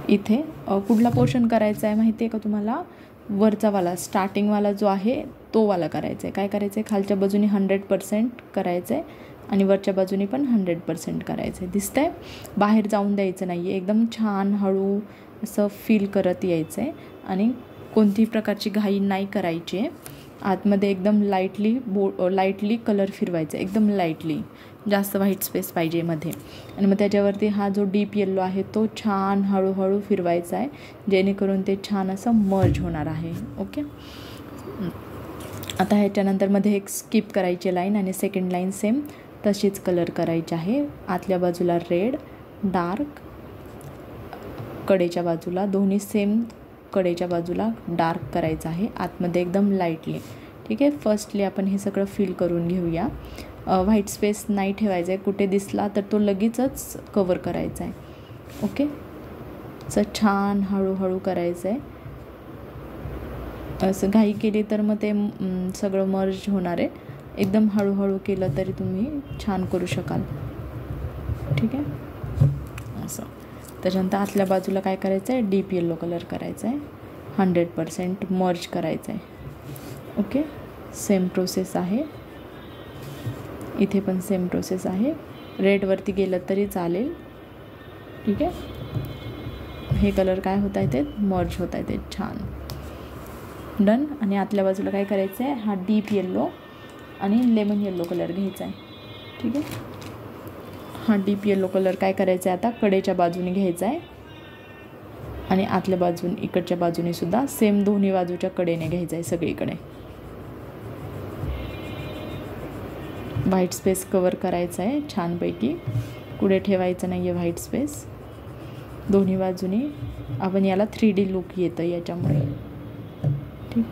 इथे कुठला पोर्शन करायचा आहे माहिती आहे का तुम्हाला, वरचावाला स्टार्टिंगवाला जो आहे तो वाला करायचा आहे. काय करायचं आहे, खालच्या बाजूने 100% करायचं आहे आणि वरच्या बाजूने पण 100% करायचं आहे. दिसतं आहे, बाहेर जाऊन द्यायचं नाही आहे, एकदम छान हळू असं फील करत यायचं आहे आणि कोणतीही प्रकारची घाई नाही करायची आहे. आतमध्ये एकदम लाईटली कलर फिरवायचा, एकदम लाईटली, जास्त व्हाईट स्पेस पाहिजे मध्ये. आणि मग त्याच्यावरती हा जो डीप येल्लो आहे तो छान हळूहळू फिरवायचा आहे, जेणेकरून ते छान असं मर्ज होणार आहे. ओके, आता ह्याच्यानंतर मध्ये एक स्किप करायची लाईन आणि सेकंड लाईन सेम तशीच कलर करायची आहे. आतल्या बाजूला रेड डार्क, कडेच्या बाजूला दोन्ही सेम, कडेच्या बाजूला डार्क करायचं आहे, आतमध्ये एकदम लाईटली. ठीक आहे, फर्स्टली आपण हे सगळं फील करून घेऊया. व्हाईट स्पेस नाही ठेवायचा आहे, कुठे दिसला तर तो लगेचच कवर करायचा आहे. ओके, असं छान हळूहळू करायचं आहे. असं घाई केली तर मग ते सगळं मर्ज होणार आहे. एकदम हळूहळू केलं तरी तुम्ही छान करू शकाल. ठीक आहे, असं. त्याच्यानंतर आतल्या बाजूला काय करायचं आहे, डीप येल्लो कलर करायचा आहे, 100% मर्ज करायचं आहे. ओके, सेम प्रोसेस आहे, इथे पण सेम प्रोसेस आहे. रेडवरती गेलं तरी चालेल. ठीक आहे, हे कलर काय होत आहे ते मर्ज होत आहे ते छान. डन. आणि आतल्या बाजूला काय करायचं आहे, हा डीप येल्लो आणि लेमन येल्लो कलर घ्यायचा आहे. ठीक आहे, हा डीप येल्लो कलर काय करायचा आहे, आता कडेच्या बाजूने घ्यायचा आहे आणि आतल्या बाजून इकडच्या बाजूने सुद्धा सेम दोन्ही बाजूच्या कडेने घ्यायचा आहे सगळीकडे. व्हाईट स्पेस कवर करायचा आहे छानपैकी, पुढे ठेवायचं नाही आहे व्हाईट स्पेस. दोन्ही बाजूने आपण याला 3D लुक येतं याच्यामुळे. ठीक,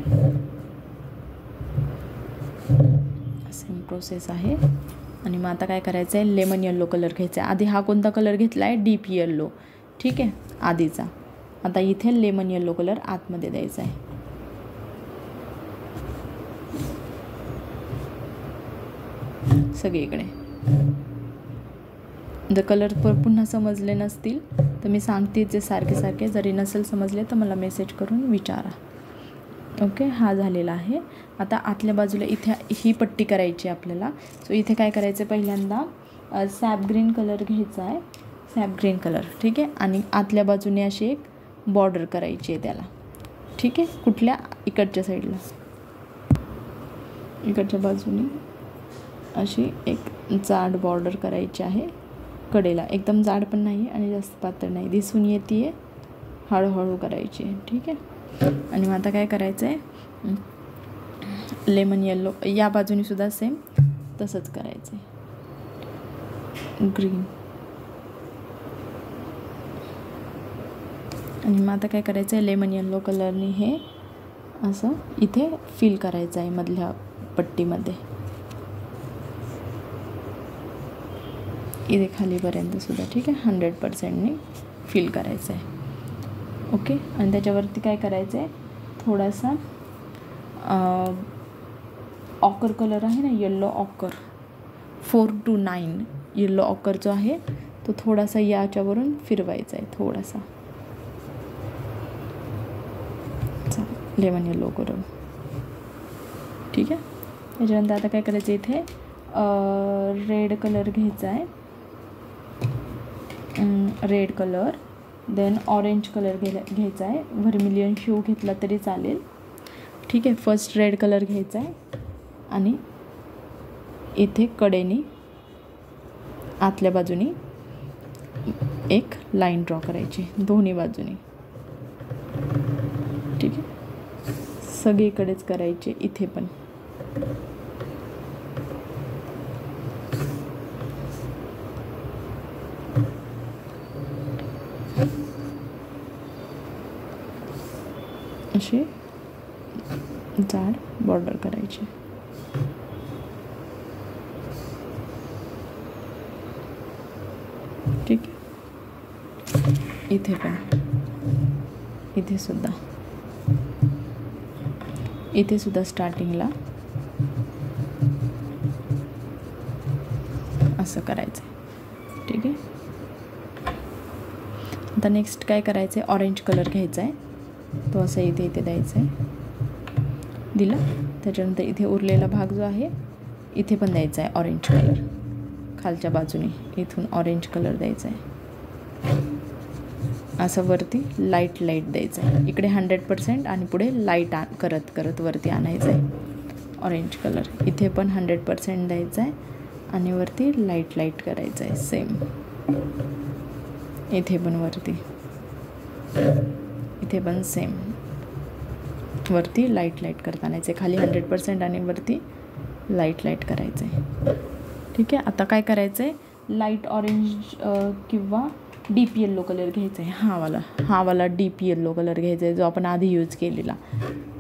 सेम प्रोसेस आहे. आणि मग आता काय करायचं आहे, लेमन येल्लो कलर घ्यायचा आहे. आधी हा कोणता कलर घेतला आहे, डीप येल्लो. ठीक आहे, आधीचा. आता इथे लेमन येल्लो कलर आतमध्ये द्यायचा आहे. सगळीकडे. जर कलर पुन्हा समजले नसतील तर मी सांगते जे सारखे, जरी नसेल समजले तर मला मेसेज करून विचारा. ओके, हा झालेला आहे. आता आतल्या बाजूला इथे ही पट्टी करायची आपल्याला. सो इथे काय करायचं आहे, पहिल्यांदा सॅप ग्रीन कलर घ्यायचा आहे, सॅप ग्रीन कलर. ठीक आहे, आणि आतल्या बाजूने अशी एक बॉर्डर करायची आहे त्याला. ठीक आहे, कुठल्या, इकडच्या साईडला, इकडच्या बाजूने अशी एक जाड बॉर्डर करायची आहे कडेला. एकदम जाड पण नाही आणि जास्त पातळ नाही, दिसून येते आहे, हळूहळू करायची आहे. ठीक आहे. आणि मग आता काय करायचं आहे, लेमन येल्लो या बाजूनी सुद्धा सेम तसंच करायचं आहे, ग्रीन. आणि मग आता काय करायचं आहे, लेमन येल्लो कलरने हे असं इथे फिल करायचं आहे मधल्या पट्टीमध्ये, इथे खालीपर्यंत सुद्धा. ठीक आहे. 100%नी फिल करायचं आहे. ओके. आणि त्याच्यावरती काय करायचं आहे, थोडासा ऑकर कलर आहे ना, yellow occur 4 to 9 yellow occur जो आहे तो थोडासा याच्यावरून फिरवायचा आहे, थोडासा लेमन येल्लो करून. ठीक आहे. त्याच्यानंतर आता काय करायचं, इथे रेड कलर घ्यायचा आहे, red colour. Then orange colour घ्यायचा आहे, व्हर्मिलियन ह्यू घेतला तरी चालेल. ठीक आहे. फर्स्ट रेड कलर घ्यायचा आहे आणि इथे कडेने आतल्या बाजूनी एक लाईन ड्रॉ करायची दोन्ही बाजूनी. ठीक आहे. सगळीकडेच करायचे, इथे पण. अशी जाड बॉर्डर करायची. ठीक आहे. इथे पण, इथे सुद्धा स्टार्टिंगला असं करायचं आहे. ठीक आहे. आता नेक्स्ट काय करायचं आहे, ऑरेंज कलर घ्यायचा आहे, तो असं इथे द्यायचा आहे, दिला. त्याच्यानंतर इथे उरलेला भाग जो आहे इथे पण द्यायचा आहे ऑरेंज कलर, खालच्या बाजूने इथून ऑरेंज कलर द्यायचा आहे. असं वरती लाईट द्यायचं आहे, इकडे 100% आणि पुढे लाईट करत करत वरती आणायचं आहे ऑरेंज कलर. इथे पण 100% द्यायचं आहे आणि वरती लाईट करायचं आहे सेम. इथे पण वरती, इथे पण सेम वरती लाईट करत आणायचं आहे, खाली 100% आणि वरती लाईट करायचं आहे. ठीक आहे. आता काय करायचं आहे, लाईट ऑरेंज किंवा डीप येल्लो कलर घ्यायचा आहे. हा वाला डीप येल्लो कलर घ्यायचा आहे जो आपण आधी यूज केलेला.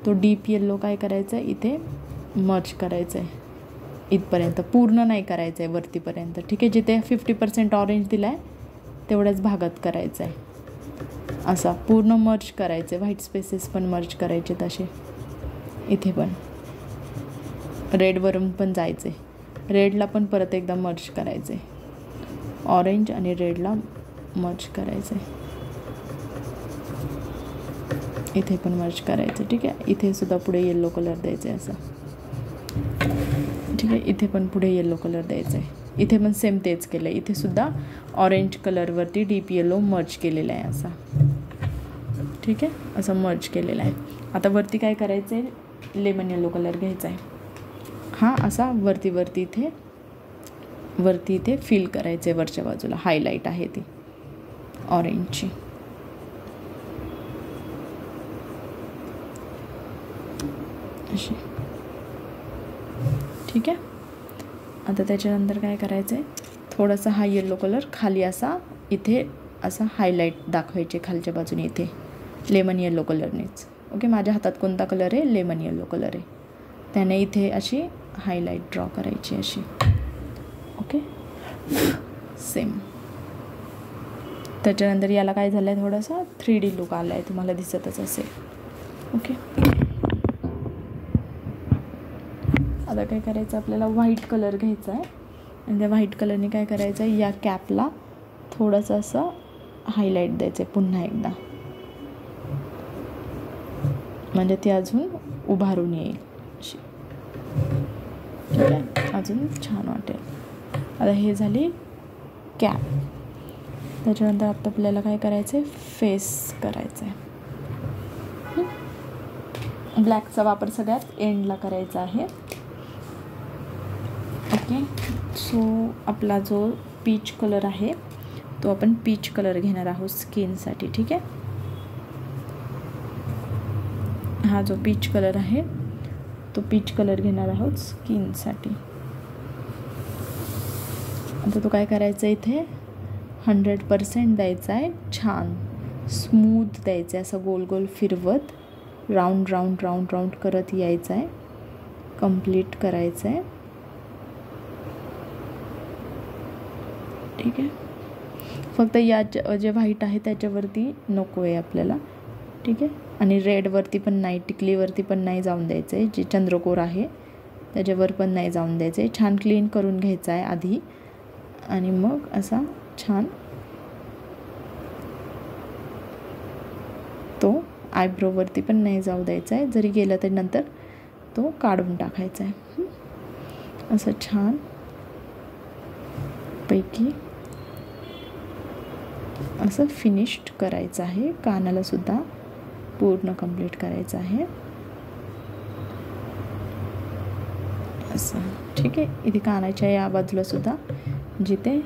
तो डीप येल्लो काय करायचं आहे, इथे मर्ज करायचं आहे इथपर्यंत, पूर्ण नाही करायचं आहे वरतीपर्यंत. ठीक आहे. जिथे 50% ऑरेंज दिला आहे तेवढ्याच भागात करायचं आहे. असा पूर्ण मर्ज करायचं आहे, व्हाईट स्पेसेस पण मर्ज करायचे तसे. इथे पण रेडवरून पण जायचे, रेडला पण परत एकदा मर्ज करायचं आहे, ऑरेंज आणि रेडला मर्ज करायचं आहे. इथे पण मर्ज करायचं. ठीक आहे. इथे सुद्धा पुढे येल्लो कलर द्यायचा आहे असा. ठीक आहे. इथे पण पुढे येल्लो कलर द्यायचा आहे. इथे पण सेम तेच केलं आहे, इथे सुद्धा ऑरेंज कलरवरती डीप येल्लो मर्ज केलेला आहे असा. ठीक आहे. असं मर्ज केलेलं आहे. आता वरती काय करायचं आहे, लेमन येल्लो कलर घ्यायचा आहे, हा असा वरती इथे फिल करायचं आहे. वरच्या बाजूला हायलाईट आहे ती ऑरेंजची. अशी. ठीक आहे. आता त्याच्यानंतर काय करायचं आहे, थोडासा हा येल्लो कलर खाली असा इथे असा हायलाईट दाखवायचे खालच्या बाजूने इथे लेमन येल्लो कलरनेच. ओके. माझ्या हातात कोणता कलर आहे, लेमन येल्लो कलर आहे, त्याने इथे अशी हायलाईट ड्रॉ करायची अशी. ओके. सेम. त्याच्यानंतर याला काय झालं आहे, थोडासा 3D लुक आला आहे, तुम्हाला दिसतच असेल. ओके. आता काय करायचं, आपल्याला व्हाईट कलर घ्यायचा आहे आणि त्या व्हाईट कलरने काय करायचं आहे, या कॅपला थोडंसं असं हायलाईट द्यायचं आहे पुन्हा एकदा, म्हणजे ती अजून उभारून येईल अशी. ठीक आहे. अजून छान वाटेल. आता हे झाली कॅप. त्याच्यानंतर आता आपल्याला काय करायचं आहे, फेस करायचं आहे. ब्लॅकचा वापर सगळ्यात एंडला करायचा आहे. ओके. ठीक आहे. सो आपला जो पीच कलर आहे तो आपण पीच कलर घेणार आहोत स्किनसाठी. ठीक आहे. हा जो पीच कलर आहे तो पीच कलर घेणार आहोत स्किनसाठी. आता तो काय करायचा आहे, इथे 100% द्यायचा आहे. छान स्मूथ द्यायचं आहे, असं गोल गोल फिरवत राऊंड राऊंड राऊंड राऊंड करत यायचं आहे. कंप्लीट करायचं आहे. ठीक आहे. फक्त या जे व्हाईट आहे त्याच्यावरती नको आहे आपल्याला. ठीक आहे. आणि रेडवरती पण नाही, टिकलीवरती पण नाही जाऊन द्यायचं आहे. जे चंद्रकोर आहे त्याच्यावर पण नाही जाऊन द्यायचं आहे. छान क्लीन करून घ्यायचं आहे आधी आणि मग असा छान तो आयब्रोवरती पण नाही जाऊ द्यायचा आहे. जरी गेलं तरी नंतर तो काढून टाकायचा आहे. असं छान पैकी असं फिनिश्ड करायचं आहे. कानाला सुद्धा पूर्ण कंप्लीट करायचं आहे असं. ठीक आहे. इथे कानाच्या या बाजूला सुद्धा जिथे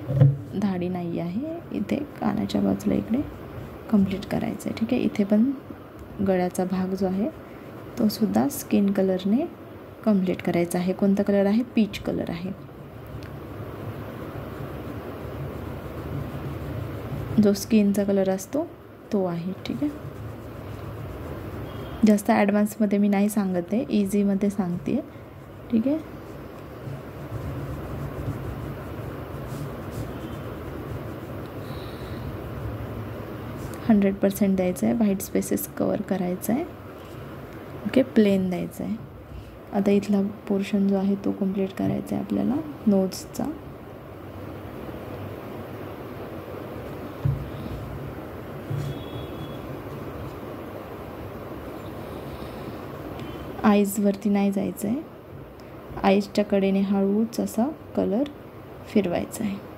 धाडी नाही आहे इथे कानाच्या बाजूला इकडे कंप्लीट करायचं आहे. ठीक आहे. इथे पण गळ्याचा भाग जो आहे तो सुद्धा स्किन कलरने कंप्लीट करायचा आहे. कोणता कलर आहे? पीच कलर आहे. जो स्किनचा कलर असतो तो आहे. ठीक आहे. जास्त ॲडव्हान्समध्ये मी नाही सांगत आहे, इझीमध्ये सांगते. ठीक आहे. हंड्रेड 100% द्यायचं आहे. व्हाईट स्पेसेस कवर करायचं आहे. ओके. प्लेन द्यायचं आहे. आता इथला पोर्शन जो आहे तो कंप्लीट करायचा आहे आपल्याला नोजचा. आईजवरती नाही जायचं आहे. आईजच्या कडेने हळूच असा कलर फिरवायचा आहे.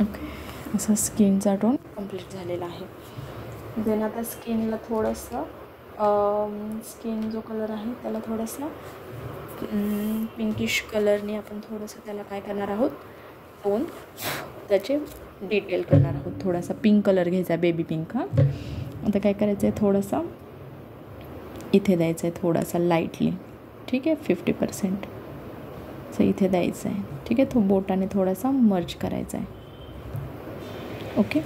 ओके. असा स्किनचा टोन कंप्लीट झालेला आहे. देन आता स्किनला थोडंसं स्किन जो कलर आहे त्याला थोडंसं पिंकिश कलरने आपण थोडंसं त्याला काय करणार आहोत, टोन त्याचे डिटेल करणार आहोत. थोडासा पिंक कलर घ्यायचा आहे, बेबी पिंक. हा आता काय करायचं आहे, थोडंसं इथे द्यायचं आहे, थोडासा लाईटली. ठीक आहे. 50% असं इथे द्यायचं आहे. ठीक आहे. तो बोटाने थोडासा मर्ज करायचा आहे. ओके.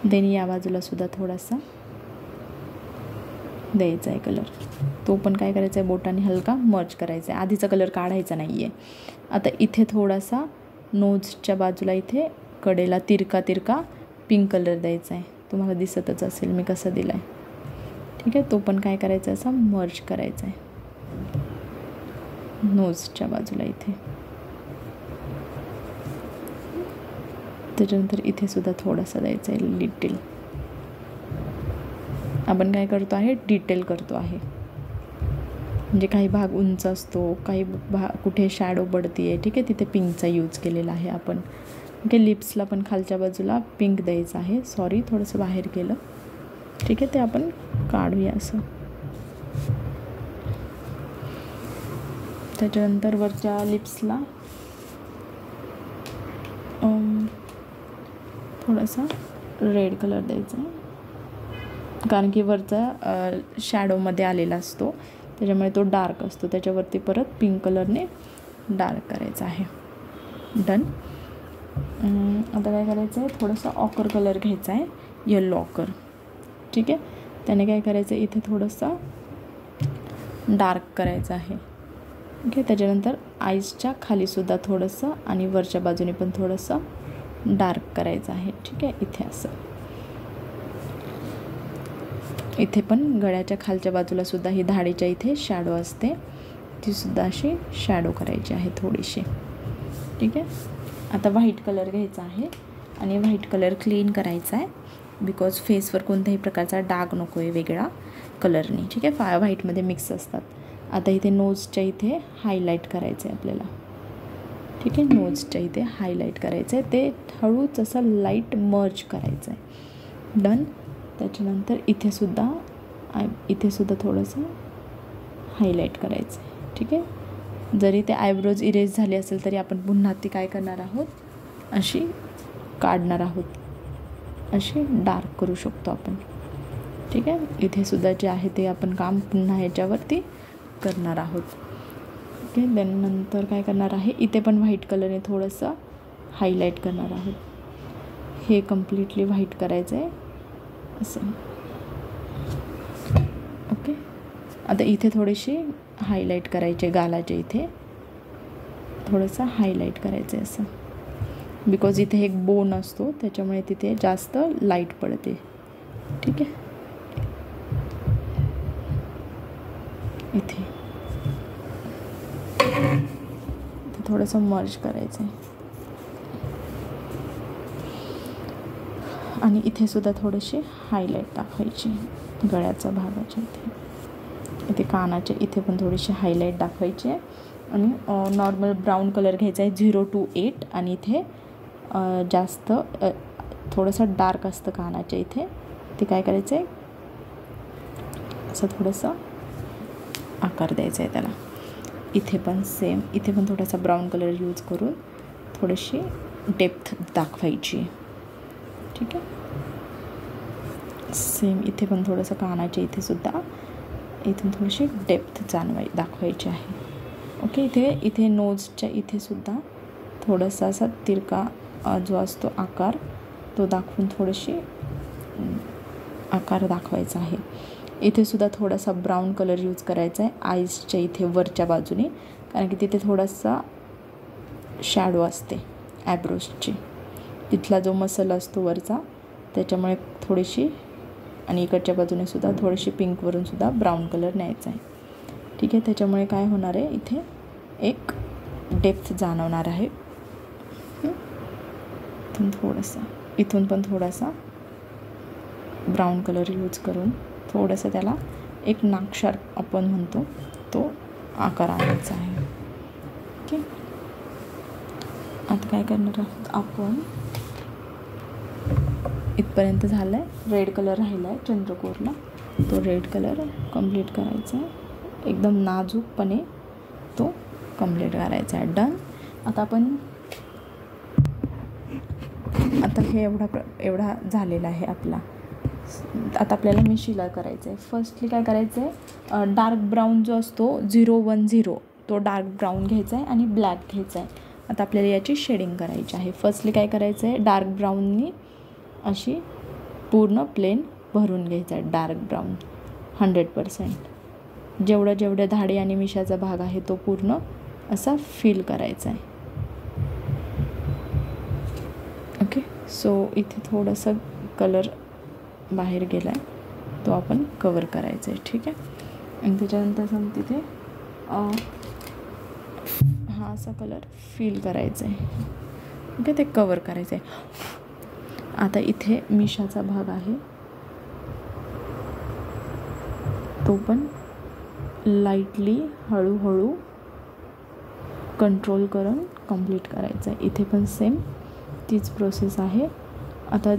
देन या बाजूला सुद्धा थोडासा द्यायचा आहे कलर. तो पण काय करायचा आहे, बोटाने हलका मर्ज करायचा आहे. आधीचा कलर काढायचा नाही आहे. आता इथे थोडासा नोजच्या बाजूला इथे कडेला तिरका तिरका पिंक कलर द्यायचा आहे. तुम्हाला दिसतच असेल मी कसा दिला आहे. ठीक आहे. तो पण काय करायचा असा मर्ज करायचा आहे नोजच्या बाजूला इथे. त्याच्यानंतर इथे सुद्धा थोडासा द्यायचा आहे लिटिल. आपण काय करतो आहे, डिटेल करतो आहे. म्हणजे काही भाग उंच असतो, काही भाग कुठे शॅडो पडती आहे. ठीक आहे. तिथे पिंकचा यूज केलेला आहे आपण. ओके. लिप्सला पण खालच्या बाजूला पिंक द्यायचं आहे. सॉरी, थोडंसं बाहेर गेलं. ठीक आहे. ते आपण काढूया असं. त्याच्यानंतर वरच्या लिप्सला थोडासा रेड कलर द्यायचा आहे, कारण की वरचा शॅडोमध्ये आलेला असतो त्याच्यामुळे तो डार्क असतो. त्याच्यावरती परत पिंक कलरने डार्क करायचा आहे. डन. आता काय करायचं आहे, थोडंसं ऑकर कलर घ्यायचा आहे, येलो ऑकर. ठीक आहे. त्याने काय करायचं आहे, इथे थोडंसं डार्क करायचं आहे. ओके. त्याच्यानंतर आईजच्या खालीसुद्धा थोडंसं आणि वरच्या बाजूने पण थोडंसं डार्क करायचं आहे. ठीक आहे. इथे असं इथे पण गळ्याच्या खालच्या बाजूला सुद्धा ही धाडीच्या इथे शॅडो असते, ती सुद्धा अशी शॅडो करायची आहे थोडीशी. ठीक आहे. आता व्हाईट कलर घ्यायचा आहे आणि व्हाईट कलर क्लीन करायचा आहे, बिकॉज फेसवर कोणत्याही प्रकारचा डाग नको आहे वेगळा कलरनी. ठीक आहे. व्हाईटमध्ये मिक्स असतात. आता इथे नोजच्या इथे हायलाईट करायचं आहे आपल्याला. ठीक आहे. नोजच्या इथे हायलाईट करायचं आहे, ते हळूच असं लाईट मर्ज करायचं आहे. डन. त्याच्यानंतर इथे सुद्धा थोडंसं हायलाईट करायचं आहे. ठीक आहे. जरी ते आयब्रोज इरेज झाले असेल तरी आपण पुन्हा ती काय करणार आहोत, अशी काढणार आहोत, अशी डार्क करू शकतो आपण. ठीक आहे. इथे सुद्धा जे आहे ते आपण काम पुन्हा ह्याच्यावरती करणार आहोत. ओके. देन नंतर काय करणार आहे, इथे पण व्हाईट कलरने थोडंसं हायलाईट करणार आहोत. हे कम्प्लिटली व्हाईट करायचं आहे असं. ओके. आता इथे थोडीशी हायलाईट करायचे, गालाच्या इथे थोडंसं हायलाईट करायचं आहे असं, बिकॉज इथे एक बोन असतो त्याच्यामुळे तिथे जास्त लाईट पडते. ठीक आहे. इथे थोडंसं मर्ज करायचं आहे आणि इथे सुद्धा थोडीशी हायलाईट दाखवायची गळ्याच्या भागाच्या इथे कानाच्या इथे पण थोडीशी हायलाईट दाखवायची आहे. आणि नॉर्मल ब्राऊन कलर घ्यायचा आहे 0 to 8 आणि इथे जास्त थोडंसं डार्क असतं कानाच्या इथे, ते काय करायचं आहे असं थोडंसं आकार द्यायचा आहे त्याला. इथे पण सेम, इथे पण थोडासा ब्राऊन कलर यूज करून थोडीशी डेप्थ दाखवायची. ठीक आहे. सेम इथे पण थोडंसं कानाच्या इथे सुद्धा इथून थोडीशी डेप्थ दाखवायची आहे. ओके. इथे नोजच्या इथे सुद्धा थोडासा असा तिरका जो असतो आकार तो दाखवून थोडीशी आकार दाखवायचा आहे. इथे सुद्धा थोडासा ब्राऊन कलर यूज करायचा आहे आईजच्या इथे वरच्या बाजूने, कारण की तिथे थोडासा शॅडो असते ॲब्रोजची, तिथला जो मसल असतो वरचा त्याच्यामुळे थोडीशी, आणि इकडच्या बाजूने सुद्धा थोडीशी पिंकवरून सुद्धा ब्राऊन कलर न्यायचा आहे. ठीक आहे. त्याच्यामुळे काय होणार आहे, इथे एक डेप्थ जाणवणार आहे. इथून पण थोडासा ब्राऊन कलर यूज करून थोडंसं त्याला एक नाक्षर आपण म्हणतो तो आकार आणायचा आहे. ओके. आता काय करणार आहोत आपण, इथपर्यंत झालं आहे. रेड कलर राहिला आहे चंद्रकोरला, तो रेड कलर कंप्लीट करायचा आहे, एकदम नाजूकपणे तो कंप्लीट करायचा आहे. डन. आता हे एवढा झालेला आहे आपला. आता आपल्याला मिशीला करायचं आहे. फर्स्टली काय करायचं आहे, डार्क ब्राऊन जो असतो 010 तो डार्क ब्राऊन घ्यायचा आहे आणि ब्लॅक घ्यायचा आहे. आता आपल्याला याची शेडिंग करायची आहे. फर्स्टली काय करायचं आहे, डार्क ब्राऊननी अशी पूर्ण प्लेन भरून घ्यायचा आहे. डार्क ब्राऊन 100%, जेवढं धाडी आणि मिशाचा भाग आहे तो पूर्ण असा फिल करायचा आहे. ओके. सो इथे थोडंसं कलर बाहेर गेला आहे तो आपण कवर करायचा आहे. ठीक आहे. आणि त्याच्यानंतर तिथे हा असा कलर फिल करायचा आहे. ओके. ते कवर करायचं आहे. आता इथे मिशाचा भाग आहे तो पण लाईटली हळूहळू कंट्रोल करून कंप्लीट करायचा आहे. इथे पण सेम तीच प्रोसेस आहे. आता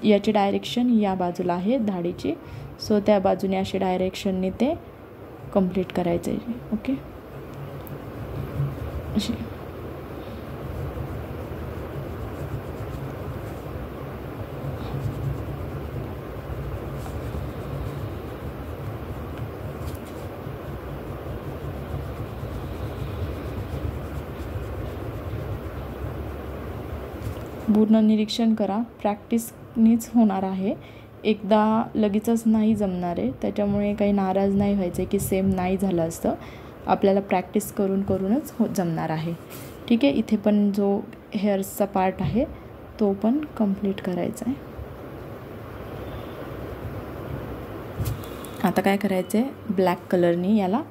याची डायरेक्शन या बाजूला आहे धाडीची, सो त्या बाजूने अशी डायरेक्शनने ते कंप्लीट करायचं आहे. ओके. अशी पूर्ण निरीक्षण करा. प्रॅक्टिसनीच होणार आहे, एकदा लगेचच नाही जमणार आहे. त्याच्यामुळे काही नाराज नाही व्हायचं आहे की सेम नाही झालं असतं. आपल्याला प्रॅक्टिस करूनच जमणार आहे. ठीक आहे. इथे पण जो हेअर्सचा पार्ट आहे तो पण कंप्लीट करायचा आहे. आता काय करायचं आहे, ब्लॅक कलरनी याला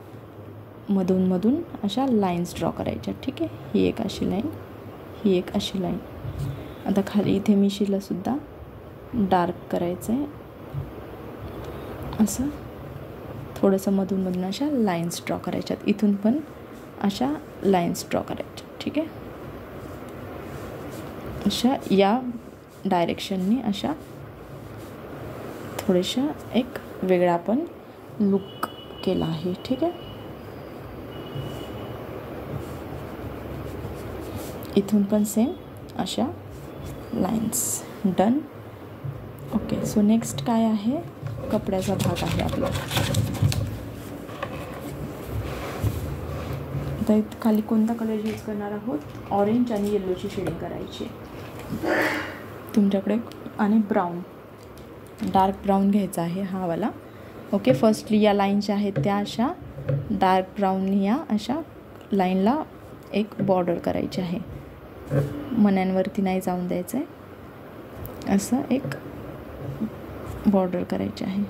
मधून मधून अशा लाईन्स ड्रॉ करायच्या. ठीक आहे, ही एक अशी लाईन, ही एक अशी लाईन. आता खाली इथे मिशीलासुद्धा डार्क करायचं आहे. असं थोडंसं मधून मधून अशा लाईन्स ड्रॉ करायच्यात. इथून पण अशा लाईन्स ड्रॉ करायच्या. ठीक आहे, अशा या डायरेक्शननी अशा थोड्याशा एक वेगळा पण लुक केला आहे. ठीक आहे, इथून पण सेम अशा lines. Done. Okay, so next काय आहे, कपड्याचा भाग आहे आपला. आता इथं खाली कोणता कलर यूज करणार आहोत, ऑरेंज आणि येल्लोची शेडिंग करायची तुमच्याकडे. आणि ब्राऊन, डार्क ब्राऊन घ्यायचा आहे हा वाला. ओके, फर्स्टली या लाईन ज्या आहेत त्या अशा डार्क ब्राऊननी या अशा लाईनला एक बॉर्डर करायची आहे. मण्यांवरती नाही जाऊन द्यायचं आहे, असं एक बॉर्डर करायची आहे.